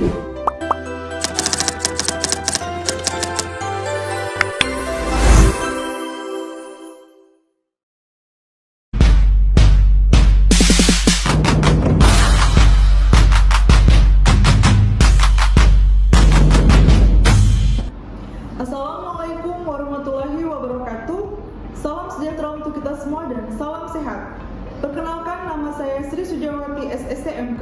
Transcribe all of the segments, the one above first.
Assalamualaikum warahmatullahi wabarakatuh. Salam sejahtera untuk kita semua dan salam sehat. Perkenalkan, nama saya Sri Sujawati SSC MK.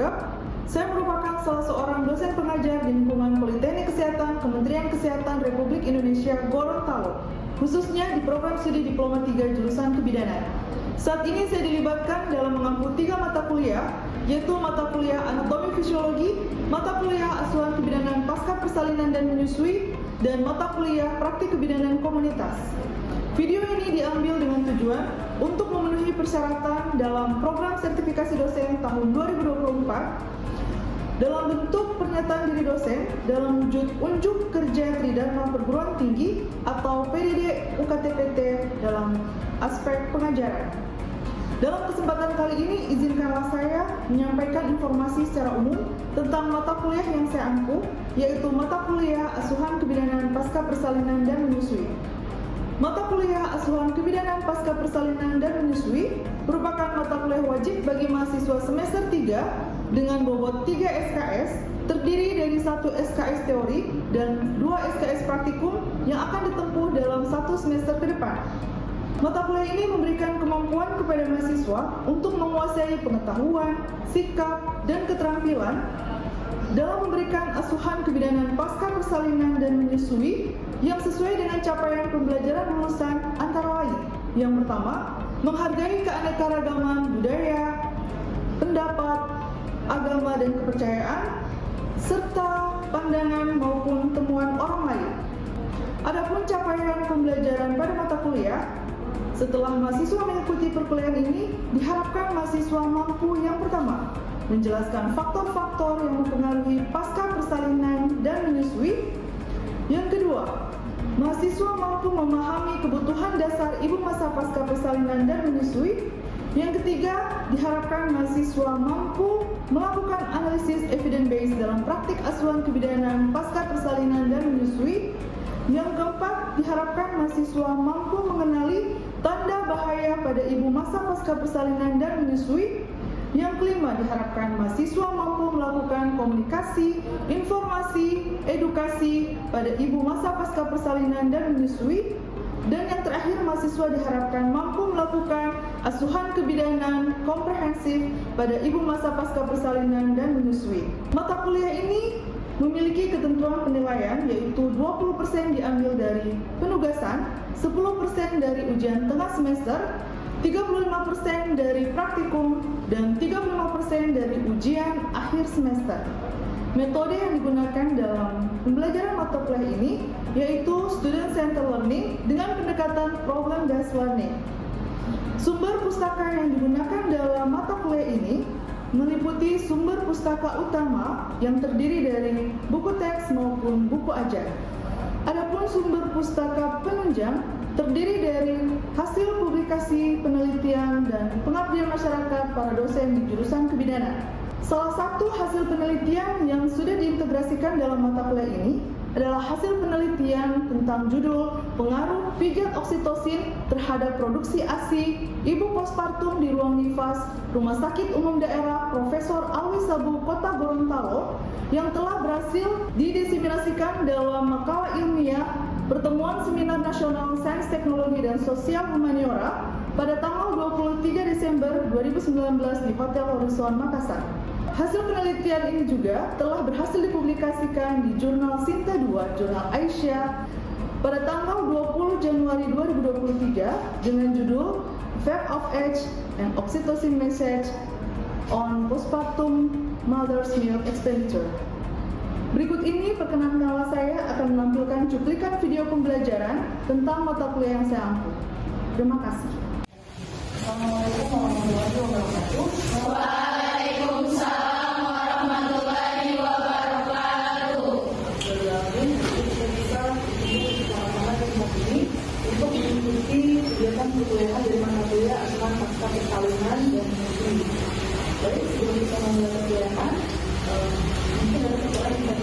Saya merupakan salah seorang dosen pengajar di lingkungan Politeknik Kesehatan Kementerian Kesehatan Republik Indonesia Gorontalo, khususnya di program studi Diploma 3 jurusan Kebidanan. Saat ini saya dilibatkan dalam mengampu 3 mata kuliah, yaitu mata kuliah Anatomi Fisiologi, mata kuliah Asuhan Kebidanan Pasca Persalinan dan Menyusui, dan mata kuliah Praktik Kebidanan Komunitas. Video ini diambil dengan tujuan untuk memenuhi persyaratan dalam program sertifikasi dosen tahun 2024 dalam bentuk pernyataan diri dosen dalam wujud unjuk kerja Tridharma Perguruan Tinggi atau PDD UKT-PT dalam aspek pengajaran. Dalam kesempatan kali ini, izinkanlah saya menyampaikan informasi secara umum tentang mata kuliah yang saya ampu, yaitu mata kuliah Asuhan Kebidanan Pasca Persalinan dan Menyusui. Mata kuliah Asuhan Kebidanan Pasca Persalinan dan Menyusui merupakan mata kuliah wajib bagi mahasiswa semester 3 dengan bobot 3 SKS, terdiri dari 1 SKS teori dan 2 SKS praktikum yang akan ditempuh dalam 1 semester ke depan. Mata kuliah ini memberikan kemampuan kepada mahasiswa untuk menguasai pengetahuan, sikap, dan keterampilan dalam memberikan asuhan kebidanan pasca persalinan dan menyusui yang sesuai dengan capaian pembelajaran lulusan antara lain. Yang pertama, menghargai keanekaragaman budaya, pendapat, agama dan kepercayaan, serta pandangan maupun temuan orang lain. Adapun capaian pembelajaran pada mata kuliah, setelah mahasiswa mengikuti perkuliahan ini, diharapkan mahasiswa mampu yang pertama, menjelaskan faktor-faktor yang mempengaruhi pasca persalinan dan menyusui. Yang kedua, mahasiswa mampu memahami kebutuhan dasar ibu masa pasca persalinan dan menyusui. Yang ketiga, diharapkan mahasiswa mampu melakukan analisis evidence based dalam praktik asuhan kebidanan pasca persalinan dan menyusui. Yang keempat, diharapkan mahasiswa mampu mengenali tanda bahaya pada ibu masa pasca persalinan dan menyusui. Yang kelima, diharapkan mahasiswa mampu melakukan komunikasi, informasi, edukasi pada ibu masa pasca persalinan dan menyusui. Dan yang terakhir, mahasiswa diharapkan mampu melakukan asuhan kebidanan komprehensif pada ibu masa pasca persalinan dan menyusui. Mata kuliah ini memiliki ketentuan penilaian, yaitu 20% diambil dari penugasan, 10% dari ujian tengah semester, 35% dari praktikum, dan 35% dari ujian akhir semester. Metode yang digunakan dalam pembelajaran mata kuliah ini yaitu Student Centered Learning dengan pendekatan Problem Based Learning. Sumber pustaka yang digunakan dalam mata kuliah ini meliputi sumber pustaka utama yang terdiri dari buku teks maupun buku ajar. Adapun sumber pustaka penunjang terdiri dari hasil publikasi, penelitian, dan pengabdian masyarakat para dosen di jurusan kebidanan. Salah satu hasil penelitian yang sudah diintegrasikan dalam mata kuliah ini adalah hasil penelitian tentang judul pengaruh pijat oksitosin terhadap produksi ASI ibu postpartum di ruang nifas Rumah Sakit Umum Daerah Profesor Alwi Sabu Kota Gorontalo yang telah berhasil didiseminasikan dalam makalah ilmiah Pertemuan Seminar Nasional Sains Teknologi dan Sosial Humaniora pada tanggal 23 Desember 2019 di Hotel Horizon Makassar. Hasil penelitian ini juga telah berhasil dipublikasikan di Jurnal Sinta 2, Jurnal Aisyah pada tanggal 20 Januari 2023 dengan judul Effect of Age and Oxytocin Message on Postpartum Mother's Milk Expenditure. Berikut ini perkenankanlah saya akan menampilkan cuplikan video pembelajaran tentang mata kuliah yang saya ampu. Terima kasih. Assalamualaikum warahmatullahi wabarakatuh. Waalaikumsalam warahmatullahi wabarakatuh. Untuk mengikuti kegiatan perkuliahan dari mata kuliah asuhan pasca persalinan dan menyusui. Baik, sebelum kita memulai perkuliahan, mungkin ada pertanyaan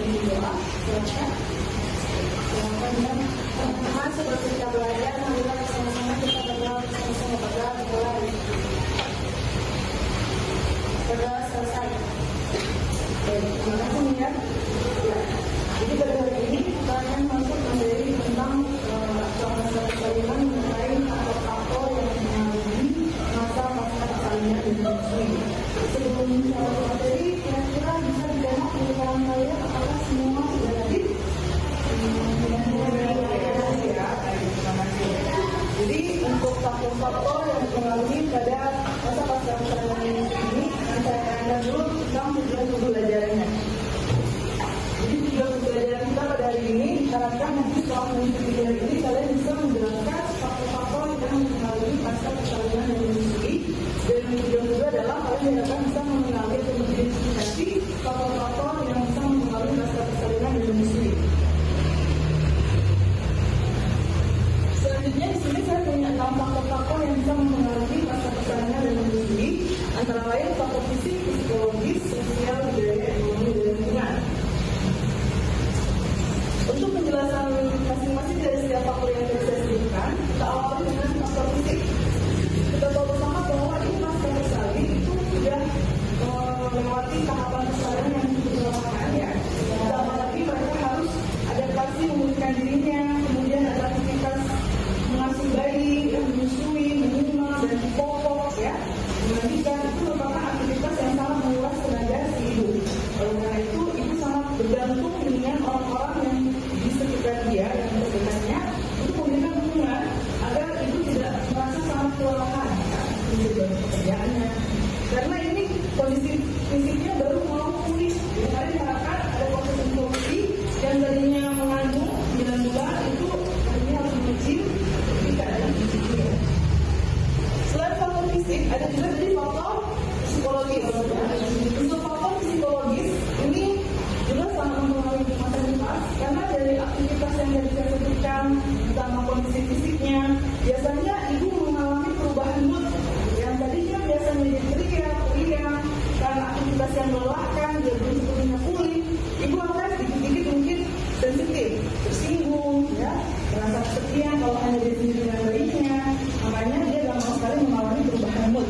Terima kasih nih ya. Ya. Jadi pada hari ini kita akan masuk materi tentang masa persalinan mengenai faktor-faktor yang mengalami masa pasca persalinan dan menyusui. Sebelum saya materi, kira-kira bisa dijawab di kalangan kalian apakah semua sudah hadir? Jadi untuk faktor-faktor yang mengalami pada masa pasca persalinan ini, saya akan dulu tentang tujuan belajarnya. Jadi tujuan belajar kita pada hari ini diharapkan nanti setelah mengikuti hari ini kalian bisa menjelaskan faktor-faktor yang mengalami pasca persalinan dan menyusui. Dan tujuan kedua adalah kalian diharapkan bisa mengenali atau mengidentifikasi faktor-faktor yang bisa mengalami pasca persalinan dan menyusui. Selanjutnya di sini saya punya 6 faktor-faktor yang bisa mempengaruhi pasca persalinan dan menyusui, antara lain faktor fisik, psikologis, sosial, budaya, ekonomi, dan lingkungan. Untuk penjelasan masing-masing dari setiap faktor yang tadi saya sebutkan, kita awali dengan faktor fisik. Kita tahu bersama bahwa ini pasca bersalin itu sudah melewati tahapan persalinan yang cukup melelahkan ya. Ditambah lagi mereka harus adaptasi memulihkan dirinya, kemudian ada aktivitas mengasuh bayi, menyusui, menyumal, dan dipopok ya. Memandikan itu merupakan aktivitas yang sangat menguras tenaga si ibu. Oleh karena itu, ibu sangat bergantung dengan orang-orang yang di sekitar dia, yang terdekatnya, untuk memberikan dukungan agar ibu tidak merasa sangat kelelahan dalam pekerjaannya. Karena ini kondisi fisiknya baru mau pulih. Jadi kalian diharapkan ada proses introduksi yang tadinya mengandung 9 bulan itu akhirnya harus mengecil ketika ada fisiknya. Selain faktor fisik, ada juga jadi faktor psikologis. Untuk faktor psikologis ini juga sangat mempengaruhi masa nifas karena dari aktivitas yang tadi saya sebutkan ditambah kondisi fisiknya, biasanya ibu mengalami perubahan mood yang tadinya biasanya jadi ceria, karena aktivitas yang melelahkan, dia belum sepenuhnya pulih, ibu akan sedikit-sedikit mungkin sensitif, tersinggung, ya, merasa kesepian kalau hanya dia sendiri dengan bayinya, makanya dia gampang sekali mengalami perubahan mood.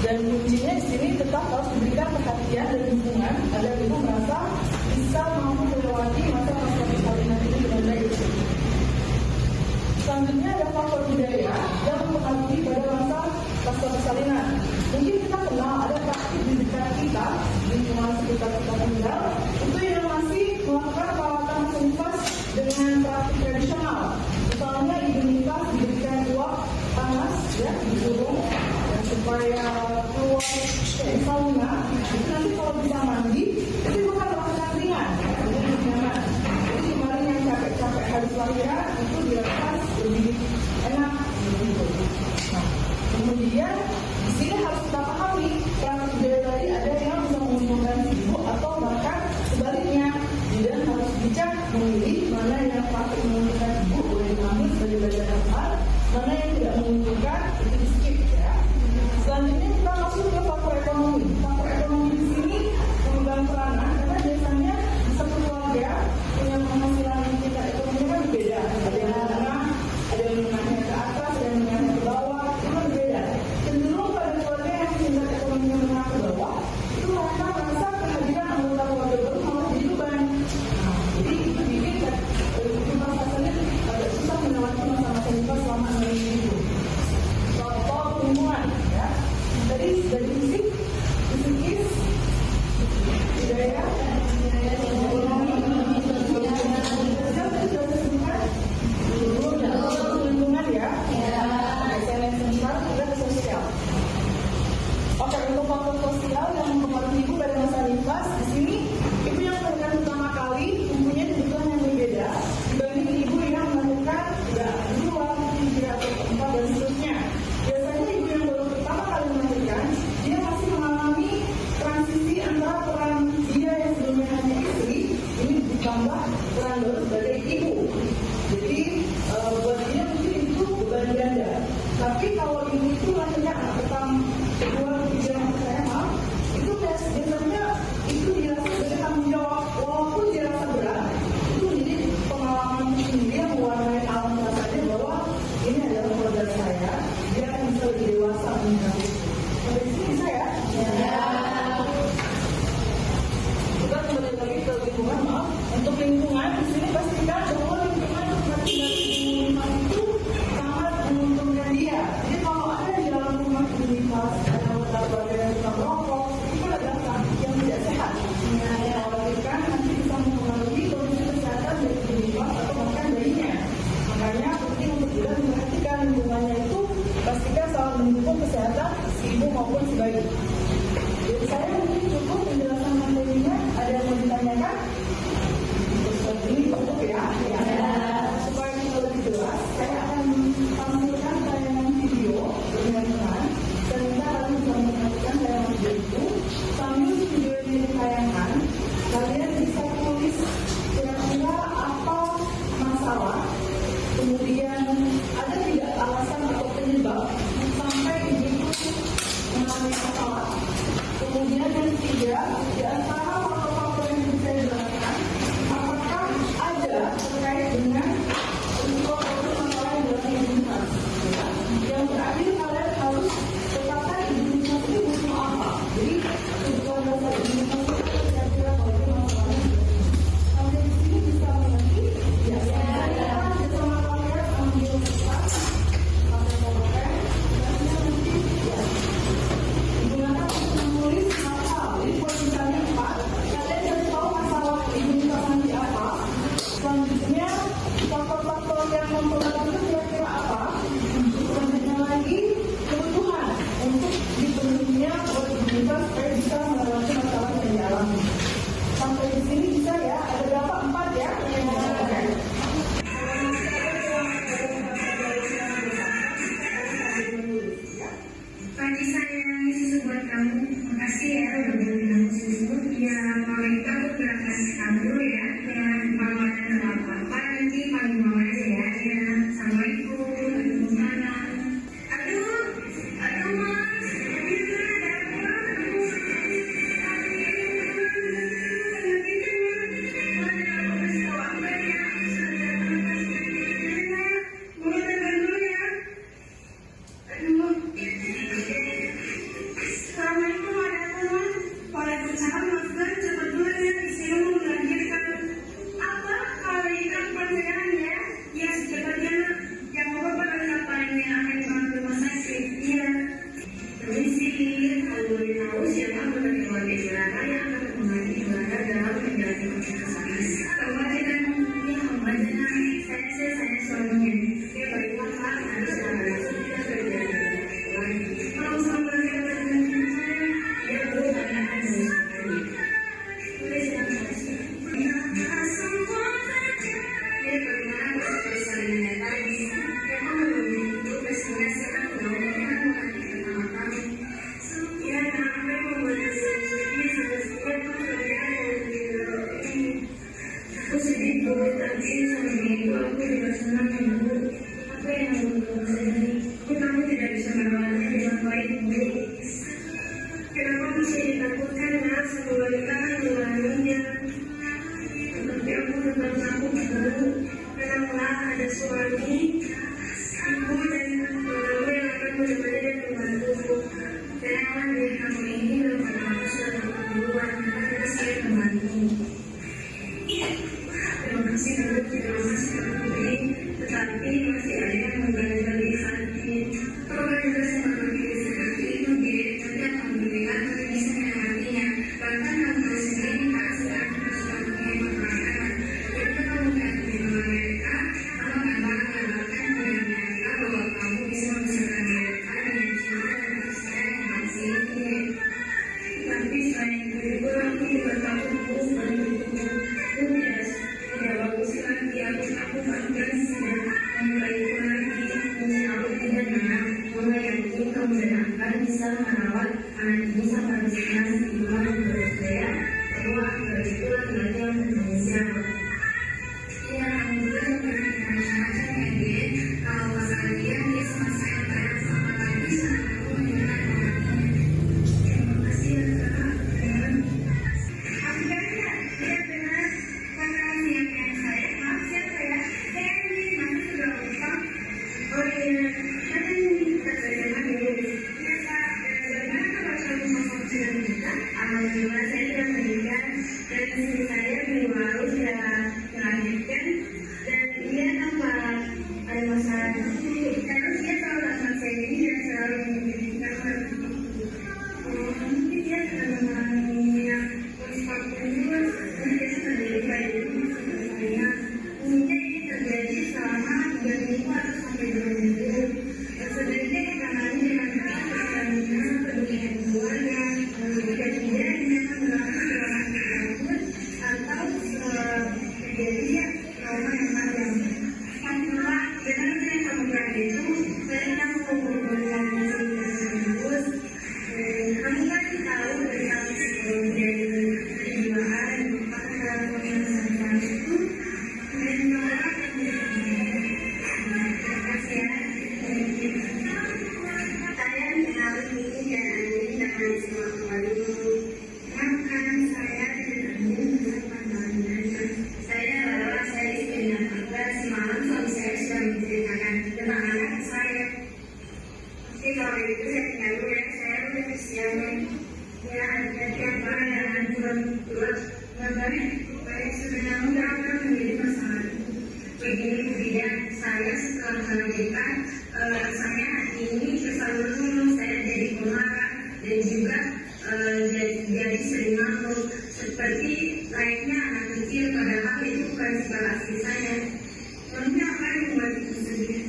Dan kuncinya di sini tetap harus diberikan perhatian dan dukungan agar ibu merasa bisa mampu melewati masa pasca persalinan ini dengan baik. Selanjutnya ada faktor budaya yang mempengaruhi pada masa pasca persalinan. Mungkin kita kenal ada praktik di dekat kita, di lingkungan sekitar kita tinggal, itu yang masih melakukan perawatan masa nifas dengan praktik tradisional. Misalnya ibu nifas diberikan uap panas, ya, dikurung, dan supaya keluar kayak sauna. Itu nanti kalau bisa mandi, itu bukan melakukan ringan, jadi nyaman. Jadi kemarin yang capek-capek habis lahiran itu dilepas lebih enak gitu. Nah, kemudian di sini harus kita pahami praktik budaya tadi ada yang bisa menguntungkan si ibu atau bahkan sebaliknya, dan harus bijak memilih mana yang patut menguntungkan ibu boleh diambil sebagai belajar hal, mana yang tidak menguntungkan itu di skip ya. Selanjutnya kita masuk ke faktor ekonomi. Faktor ekonomi di sini memegang peranan karena biasanya di satu keluarga punya penghasilan tingkat ekonomi kan berbeda. Ada yang menengah, ada yang menengahnya ke atas, ada yang menengahnya ke bawah, itu kan berbeda. Cenderung pada keluarga yang tingkat ekonominya menengah ke bawah, itu mereka merasa kehadiran anggota keluarga baru malah jadi beban. Nah, jadi itu bikin kehidupan pasangan agak susah melewati masa-masa nifas selama 6 minggu. selesai di sini bisa ya? Ada berapa? 4 ya? Oke. Pagi sayang, susu buat kamu. Makasih ya udah beli kamu susu. Ya, kalau itu aku berangkat kamu dulu ya. Ya, kalau ada apa-apa nanti panggil mama aja ya. Ya, assalamualaikum. Waalaikumsalam. Aduh, mas. Assalamualaikum warahmatullahi wabarakatuh. Waalaikumsalam, Mas Gan. Cepat dulu ya, istrimu melahirkan. Apa? Kalau ikan pernikahan ya? Ya, secepatnya nak. Yang bapak pada kapalnya akan dibawa ke rumah sakit. Iya. Permisi, kalau boleh tahu siapa anggota keluarga Jelaka yang akan menemani Jelaka dalam menjalani proses kesakitan? Tahu aja kan? Ini kamu aja nak. Saya suaminya. Dia bermanfaat harus ada kita kerja. Kalau sama dengan saya, dia belum ada sekali. Boleh silakan. Dia bagaimana seperti salingnya tadi? Memang begitu pastinya sekarang mudah-mudahan mengerti pertama kali. Ya, apa yang membuat saya sedih sebesar pekerjaan ini? Aku sedih Bu, tapi sama itu aku juga senang Bu. Apa yang membuat saya sedih? Kamu tidak bisa merawatnya dengan baik Bu. Kenapa bisa ditakutkan nak sama wanita mengandungnya? Tapi aku tetap takut Bu. Kenapa ada suami, ibu dan temanku yang akan menemani dan membantuku. Kenapa diri kamu ini dapat aku sudah takut duluan karena saya membantu. Terima kasih Bu, terima kasih kamu beri, tetapi masih ada yang menggali-gali hati. Kalau kita semakin diri seperti itu, nanti alhamdulillah kita bisa melewatinya. Bahkan kamu tahu sendiri kan sekarang kita sudah punya makanan. Ketika kamu berada di Amerika, kamu nggak bakal mengatakan kepada mereka bahwa kamu bisa membesarkan mereka dengan cinta dan kasih yang masih ini. Tapi selain itu, aku juga takut Bu seperti itu. Tidak bagus lagi aku bahkan sudah memulai lagi menyambut dengan anak. Mama yakin kamu dan akan bisa merawat anak ini sampai besar sebelum menurut saya bahwa itu laki-laki yang Indonesia. Ya, kamu juga pernah macam-macam ya dia. Kalau masalah dia sama saya banyak sama lagi saat aku menyerahkan anaknya. Terima kasih ya Kak. Aku benar, dia benar. Makasih yang saya. Maaf siapa ya? Saya ini mana sudah lupa. Oh iya, nanti kita belajar dulu. Iya Kak, bagaimana kalau kamu masuk sudah menikah? Alhamdulillah saya sudah menikah dan istri saya baru sudah melahirkan dan dia tanpa ada masalah. Terus dia selalu datang saya ini dan selalu menjadikan mungkin dia sudah mengalami yang konspirasi juga. Dia sudah dilihat itu saya. Mungkin ini terjadi selama 3 minggu atau sampai 2 minggu. Sebenarnya ditangani dengan cara perkawinan, pernikahan keluarga, dan dia akan melakukan perawatan tersebut atau terjadi trauma yang panjang. Alhamdulillah, benar saya kamu berada itu, saya mengumpulkan cerita tersebut. Kamu kan tahu tentang dari kejiwaan, maka yang saya itu dan menolak terima kasih ya. Saya mengalami ini dan Andin dengan semua keluarga. Maafkan saya dan Andin dengan pandangannya. Saya adalah saya istri dan keluarga. Semalam suami saya sudah menceritakan tentang anak saya. Oke, kalau itu saya tinggal dulu ya. Saya udah kesiangan. Ya, hati-hati apa yang buat baik sebenarnya nggak akan menjadi masalah. Begini Bu Bidan, saya setelah melahirkan rasanya hati ini tersalur-salur, saya jadi pemarah dan juga jadi sering ngantuk seperti layaknya anak kecil, padahal itu bukan sifat asli saya. Soalnya apa yang membuat itu sedih?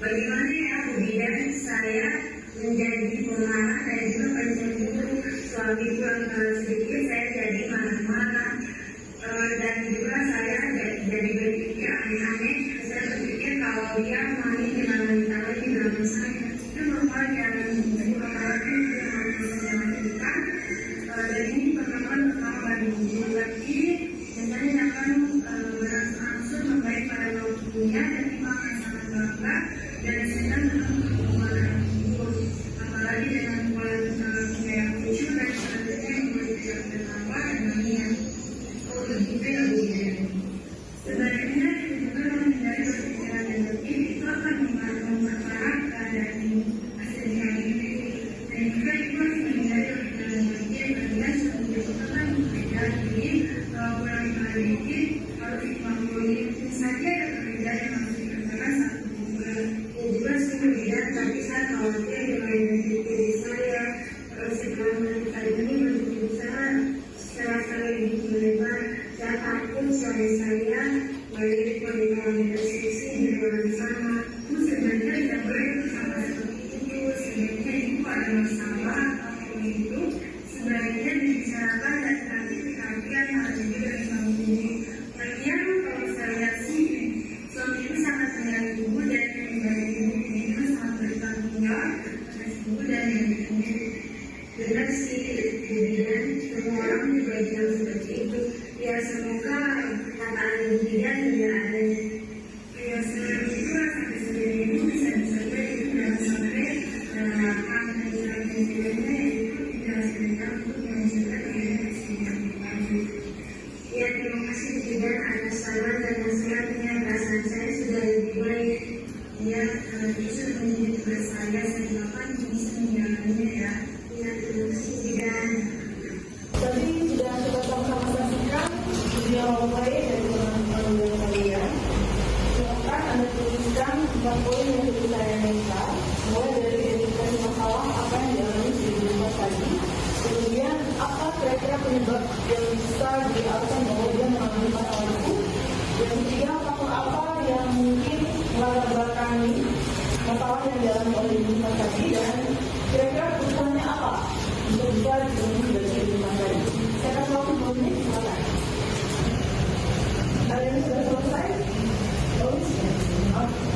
Bagaimana ya Bu Bidan, saya menjadi pemarah dan juga pencemburu. Suami pulang sedikit saya jadi marah-marah. ini kurang dikit harus 50 menit saja ada pekerjaan yang harus dikerjakan 1 bulan. Ya jelas kemudian tapi saya khawatir dengan diri saya setelah melakukan ini berusaha secara lebih melebar. Saya takut suami saya melirik pernikahan deskripsi di luar sana. Itu sebenarnya tidak boleh bersama seperti itu. Sebenarnya itu ada masalah apapun itu. Sebenarnya dibicarakan dan nanti dikaitkan harus juga dari suami ini. Lagian kalau saya lihat sih suami itu sangat menyayangi ibu dan menjadi ibu itu sangat bertanggung jawab atas ibu dan yang sendiri. Benar sih, kemudian semua orang juga bilang seperti itu. Ya semoga perkataan kemudian tidak ada. Ya sebelum itu sampai sendiri itu bisa-bisa itu jangan sampai menerapkan dan sebagainya itu tidak sebentar untuk menunjukkan kemudian ya terima kasih juga atas saran dan nasihatnya. Perasaan saya sudah lebih baik. Ya justru menjadi tugas saya dapat bisa menjalannya ya. Ya terima kasih tidak. Tadi sudah kita sama-sama saksikan video mulai dari teman-teman kalian. Silakan Anda tuliskan 4 poin yang sudah saya minta, mulai dari identifikasi masalah apa yang dialami di rumah tadi, kemudian apa kira-kira penyebab yang bisa dialasan bahwa dia mengalami masalah itu, yang ketiga faktor apa yang mungkin melatar belakangi masalah yang dialami oleh rumah tadi, dan kira-kira kebutuhannya apa untuk bisa dipenuhi dari rumah tadi. Saya akan waktu 2 menit, silakan. Ada yang sudah selesai?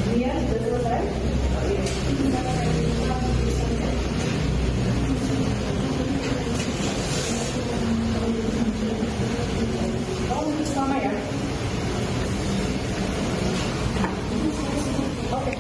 Nia sudah selesai? Oh iya. Oh, sama ya? Oke.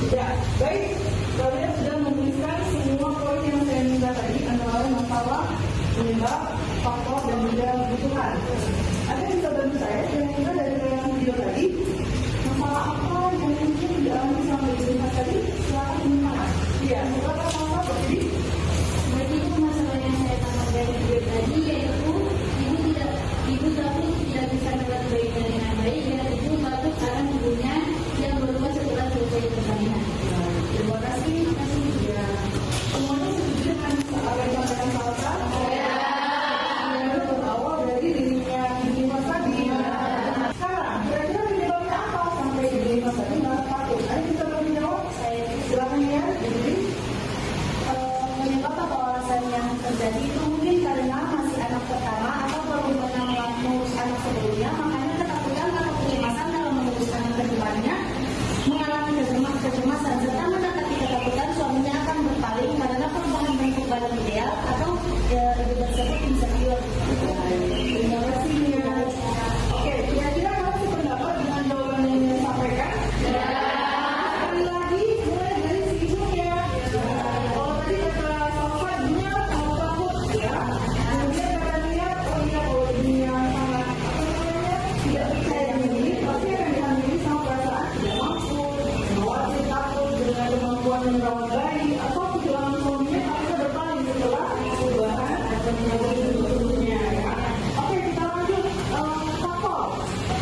Ya, baik. Kalian sudah menuliskan semua poin yang saya minta tadi, antara lain masalah, penyebab, faktor, dan juga kebutuhan. Ada yang bisa bantu saya? Kira-kira dari tayangan video tadi, masalah apa yang mungkin dialami sama ibu tadi? Silakan diminta. Iya, silakan masalah berdiri. Berarti itu masalah yang saya tangkap dari video tadi, yaitu ibu tapi tidak bisa merawat bayinya dengan baik dan ibu batuk karena tubuhnya yang berubah setelah selesai persalinan. Terima kasih. Ya. Semuanya setuju dengan apa yang disampaikan Salsa? Ya. Yang berawal dari dirinya di Mas tadi. Sekarang, kira-kira penyebabnya apa sampai di Mas tadi nggak takut? Ayo kita beri jawab. Saya Silakan ya. Jadi, penyebab atau alasan yang terjadi itu mungkin karena masih anak pertama atau bagaimana mengurus anak sebelumnya, makanya ketakutan atau kecemasan dalam mengurus anak kedepannya, mengalami kecemasan serta mendapati ketakutan suaminya akan berpaling karena perubahan bentuk badan ideal atau ibu tersebut insecure. terima kasih ya. Oke, kira-kira kamu sependapat dengan jawaban yang saya sampaikan? Ya. Sekali lagi, mulai dari si ibunya. Kalau tadi kata Salsa, ibunya kalau takut, ya. Kemudian kata dia, oh iya kalau ibunya sangat tidak percaya diri, pasti akan diambil sama perasaan tidak mampu, khawatir, takut dengan kemampuan merawat bayi, atau kehilangan suaminya akhirnya berpaling setelah perubahan atau penyakit hidupnya. Ya. Oke, kita lanjut. Faktor.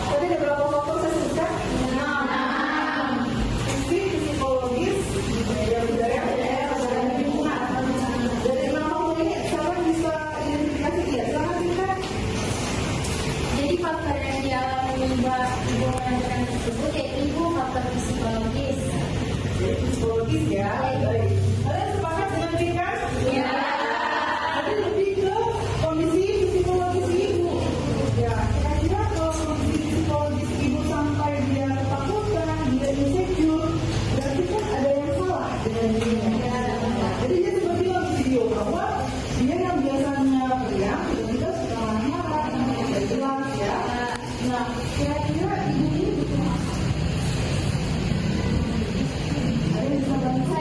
Tadi ada berapa faktor saya sebutkan? 6. Fisik, psikologis, budaya, dan lingkungan. Dari 6 faktor ini, siapa bisa identifikasi dia? Silakan kita. Jadi faktor yang dialami Mbak Ibu menentukan tersebut yaitu faktor psikologis. Jadi psikologis ya. Baik. Kalian sepakat dengan Rika? Ya. Jadi lebih ke kondisi psikologis ibu. Ya, kira-kira kalau kondisi psikologis ibu sampai dia ketakutan, dia insecure, berarti kan ada yang salah dengan dirinya. Jadi dia seperti dalam video bahwa dia yang biasanya periang, tiba-tiba suka marah, tidak jelas ya. Nah, kira-kira ibu ini butuh apa? Ada yang bisa bantu?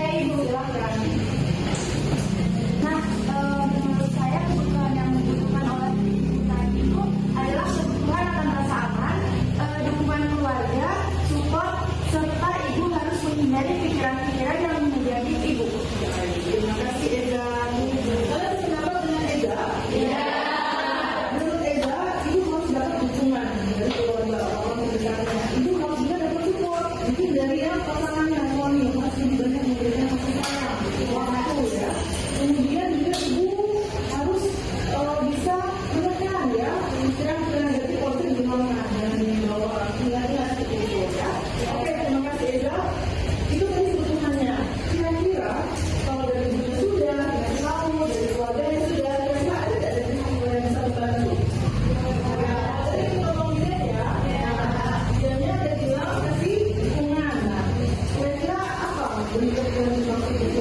lebih produktif.